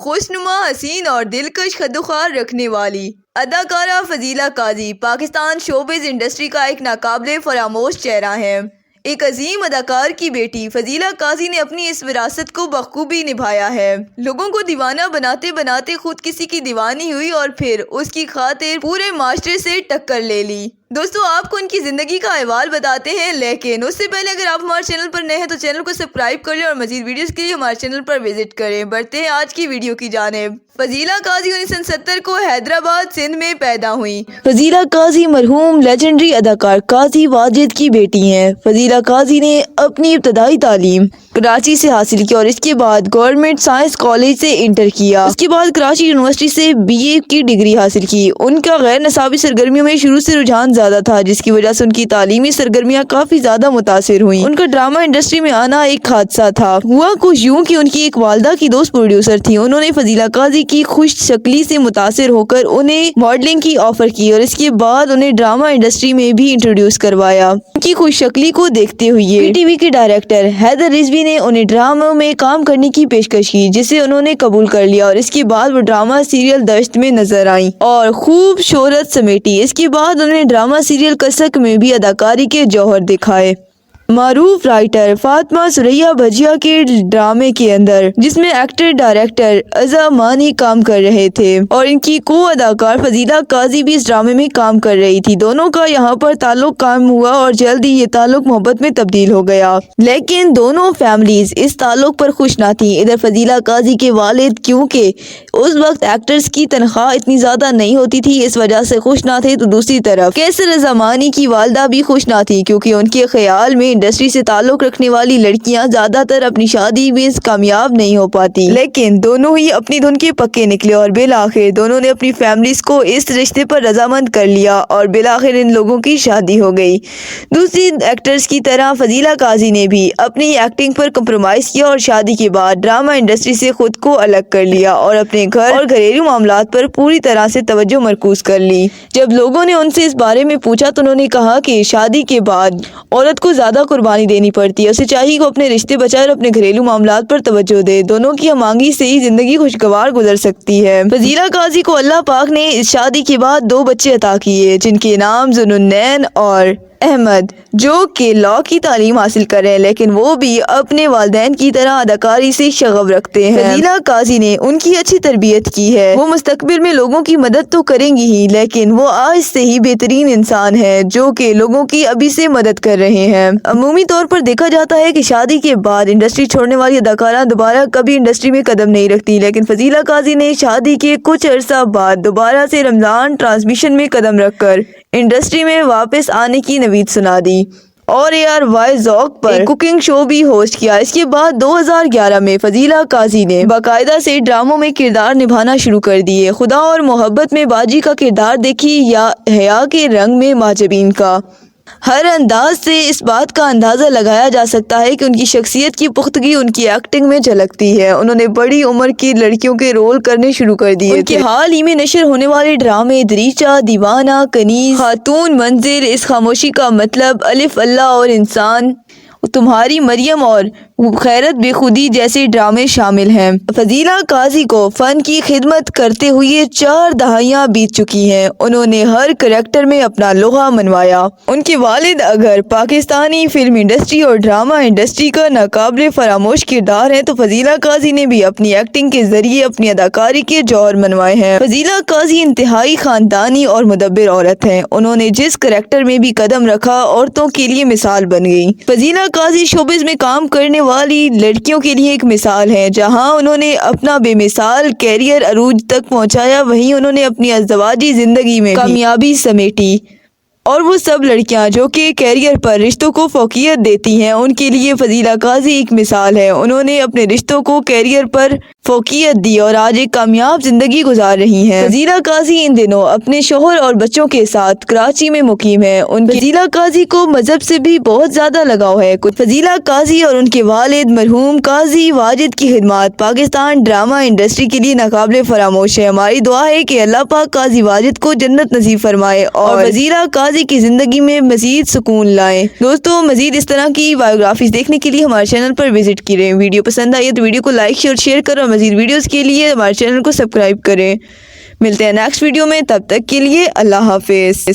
خوشنما، حسین اور دلکش خدوخال رکھنے والی اداکارہ فضیلہ قاضی پاکستان شوبز انڈسٹری کا ایک ناقابل فراموش چہرہ ہے۔ ایک عظیم اداکار کی بیٹی فضیلہ قاضی نے اپنی اس وراثت کو بخوبی نبھایا ہے۔ لوگوں کو دیوانہ بناتے بناتے خود کسی کی دیوانی ہوئی اور پھر اس کی خاطر پورے معاشرے سے ٹکر لے لی۔ دوستو، آپ کو ان کی زندگی کا احوال بتاتے ہیں، لیکن اس سے پہلے اگر آپ ہمارے چینل پر نئے ہیں تو چینل کو سبسکرائب کر لیں اور مزید ویڈیوز کے لیے ہمارے چینل پر وزٹ کریں۔ بڑھتے ہیں آج کی ویڈیو کی جانب۔ فضیلہ قاضی 1970 کو حیدرآباد، سندھ میں پیدا ہوئی۔ فضیلہ قاضی مرحوم لیجنڈری اداکار قاضی واجد کی بیٹی ہیں۔ فضیلہ قاضی نے اپنی ابتدائی تعلیم کراچی سے حاصل کی اور اس کے بعد گورنمنٹ سائنس کالج سے انٹر کیا۔ اس کے بعد کراچی یونیورسٹی سے BA کی ڈگری حاصل کی۔ ان کا غیر نصابی سرگرمیوں میں شروع سے رجحان زیادہ تھا، جس کی وجہ سے ان کی تعلیمی سرگرمیاں کافی زیادہ متاثر ہوئیں۔ ان کا ڈرامہ انڈسٹری میں آنا ایک حادثہ تھا۔ ہوا کچھ یوں کہ ان کی ایک والدہ کی دوست پروڈیوسر تھی۔ انہوں نے فضیلہ قاضی کی خوش شکلی سے متاثر ہو کر انہیں ماڈلنگ کی آفر کی اور اس کے بعد انہیں ڈرامہ انڈسٹری میں بھی انٹروڈیوس کروایا۔ ان کی خوش شکلی کو دیکھتے ہوئے PTV کے ڈائریکٹر حیدر رضوی نے انہیں ڈراموں میں کام کرنے کی پیشکش کی، جسے انہوں نے قبول کر لیا اور اس کے بعد وہ ڈرامہ سیریل دشت میں نظر آئیں اور خوب شہرت سمیٹی۔ اس کے بعد انہوں نے ڈرامہ سیریل کسک میں بھی اداکاری کے جوہر دکھائے۔ معروف رائٹر فاطمہ سریا بھجیا کے ڈرامے کے اندر، جس میں ایکٹر ڈائریکٹر عزا مانی کام کر رہے تھے اور ان کی کو اداکار فضیلہ قاضی بھی اس ڈرامے میں کام کر رہی تھی، دونوں کا یہاں پر تعلق قائم ہوا اور جلد ہی یہ تعلق محبت میں تبدیل ہو گیا۔ لیکن دونوں فیملیز اس تعلق پر خوش نہ تھیں۔ ادھر فضیلہ قاضی کے والد کیونکہ اس وقت ایکٹرز کی تنخواہ اتنی زیادہ نہیں ہوتی تھی، اس وجہ سے خوش نہ تھے، تو دوسری طرف کیسر عزا مانی کی والدہ بھی خوش نہ تھی، کیونکہ ان کے خیال میں انڈسٹری سے تعلق رکھنے والی لڑکیاں زیادہ تر اپنی شادی میں کامیاب نہیں ہو پاتی۔ لیکن دونوں ہی اپنی دھن کے پکے نکلے اور بالآخر دونوں نے اپنی فیملیز کو اس رشتے پر رضامند کر لیا اور بالآخر ان لوگوں کی شادی ہو گئی۔ دوسری ایکٹرز کی طرح فضیلہ قاضی نے بھی اپنی ایکٹنگ پر کمپرومائز کیا اور شادی کے بعد ڈرامہ انڈسٹری سے خود کو الگ کر لیا اور اپنے گھر اور گھریلو معاملات پر پوری طرح سے توجہ مرکوز کر لی۔ جب لوگوں نے ان سے اس بارے میں پوچھا تو انہوں نے کہا کہ شادی کے بعد عورت کو زیادہ قربانی دینی پڑتی ہے، اسے چاہیے کہ اپنے رشتے بچائے اور اپنے گھریلو معاملات پر توجہ دے، دونوں کی ہم آہنگی سے ہی زندگی خوشگوار گزر سکتی ہے۔ فضیلہ قاضی کو اللہ پاک نے اس شادی کے بعد 2 بچے عطا کیے، جن کے نام ذوالنین اور احمد، جو کہ لاء کی تعلیم حاصل کر رہے ہیں، لیکن وہ بھی اپنے والدین کی طرح اداکاری سے شغف رکھتے ہیں۔ فضیلہ قاضی نے ان کی اچھی تربیت کی ہے۔ وہ مستقبل میں لوگوں کی مدد تو کریں گی ہی، لیکن وہ آج سے ہی بہترین انسان ہے جو کہ لوگوں کی ابھی سے مدد کر رہے ہیں۔ عمومی طور پر دیکھا جاتا ہے کہ شادی کے بعد انڈسٹری چھوڑنے والی اداکارہ دوبارہ کبھی انڈسٹری میں قدم نہیں رکھتی، لیکن فضیلہ قاضی نے شادی کے کچھ عرصہ بعد دوبارہ سے رمضان ٹرانسمیشن میں قدم رکھ کر انڈسٹری میں واپس آنے کی نوید سنا دی اور ARY ذوق پر کوکنگ شو بھی ہوسٹ کیا۔ اس کے بعد 2011 میں فضیلہ قاضی نے باقاعدہ سے ڈراموں میں کردار نبھانا شروع کر دیے۔ خدا اور محبت میں باجی کا کردار دیکھی یا حیا کے رنگ میں مہاجبین کا۔ ہر انداز سے اس بات کا اندازہ لگایا جا سکتا ہے کہ ان کی شخصیت کی پختگی ان کی ایکٹنگ میں جھلکتی ہے۔ انہوں نے بڑی عمر کی لڑکیوں کے رول کرنے شروع کر دیے۔ ان کے حال ہی میں نشر ہونے والے ڈرامے دریچہ، دیوانہ، کنیز، خاتون منزل، اس خاموشی کا مطلب، الف اللہ اور انسان، تمہاری مریم اور خیرت بے خودی جیسے ڈرامے شامل ہیں۔ فضیلہ قاضی کو فن کی خدمت کرتے ہوئے 4 دہائیاں بیت چکی ہیں۔ انہوں نے ہر کریکٹر میں اپنا لوہا منوایا۔ ان کے والد اگر پاکستانی فلم انڈسٹری اور ڈرامہ انڈسٹری کا ناقابل فراموش کردار ہیں، تو فضیلہ قاضی نے بھی اپنی ایکٹنگ کے ذریعے اپنی اداکاری کے جوہر منوائے ہیں۔ فضیلہ قاضی انتہائی خاندانی اور مدبر عورت ہیں۔ انہوں نے جس کریکٹر میں بھی قدم رکھا، عورتوں کے لیے مثال بن گئی۔ فضیلہ قاضی شوبز میں کام کرنے والی لڑکیوں کے لیے ایک مثال ہے۔ جہاں انہوں نے اپنا بے مثال کیریئر عروج تک پہنچایا، وہیں انہوں نے اپنی ازدواجی زندگی میں کامیابی سمیٹی۔ اور وہ سب لڑکیاں جو کہ کیریئر پر رشتوں کو فوقیت دیتی ہیں، ان کے لیے فضیلہ قاضی ایک مثال ہے۔ انہوں نے اپنے رشتوں کو کیریئر پر فوقیت دی اور آج ایک کامیاب زندگی گزار رہی ہیں۔ فضیلہ قاضی ان دنوں اپنے شوہر اور بچوں کے ساتھ کراچی میں مقیم ہے۔ فضیلہ قاضی کو مذہب سے بھی بہت زیادہ لگاؤ ہے۔ فضیلہ قاضی اور ان کے والد مرحوم قاضی واجد کی خدمات پاکستان ڈرامہ انڈسٹری کے لیے ناقابل فراموش ہے۔ ہماری دعا ہے کہ اللہ پاک قاضی واجد کو جنت نصیب فرمائے اور فضیلہ قاضی کی زندگی میں مزید سکون لائے۔ دوستو، مزید اس طرح کی بایوگرافیز دیکھنے کے لیے ہمارے چینل پر وزٹ کریں۔ ویڈیو پسند آئی تو ویڈیو کو لائک اور شیئر کرو، مزید ویڈیوز کے لیے ہمارے چینل کو سبسکرائب کریں۔ ملتے ہیں نیکسٹ ویڈیو میں، تب تک کے لیے اللہ حافظ۔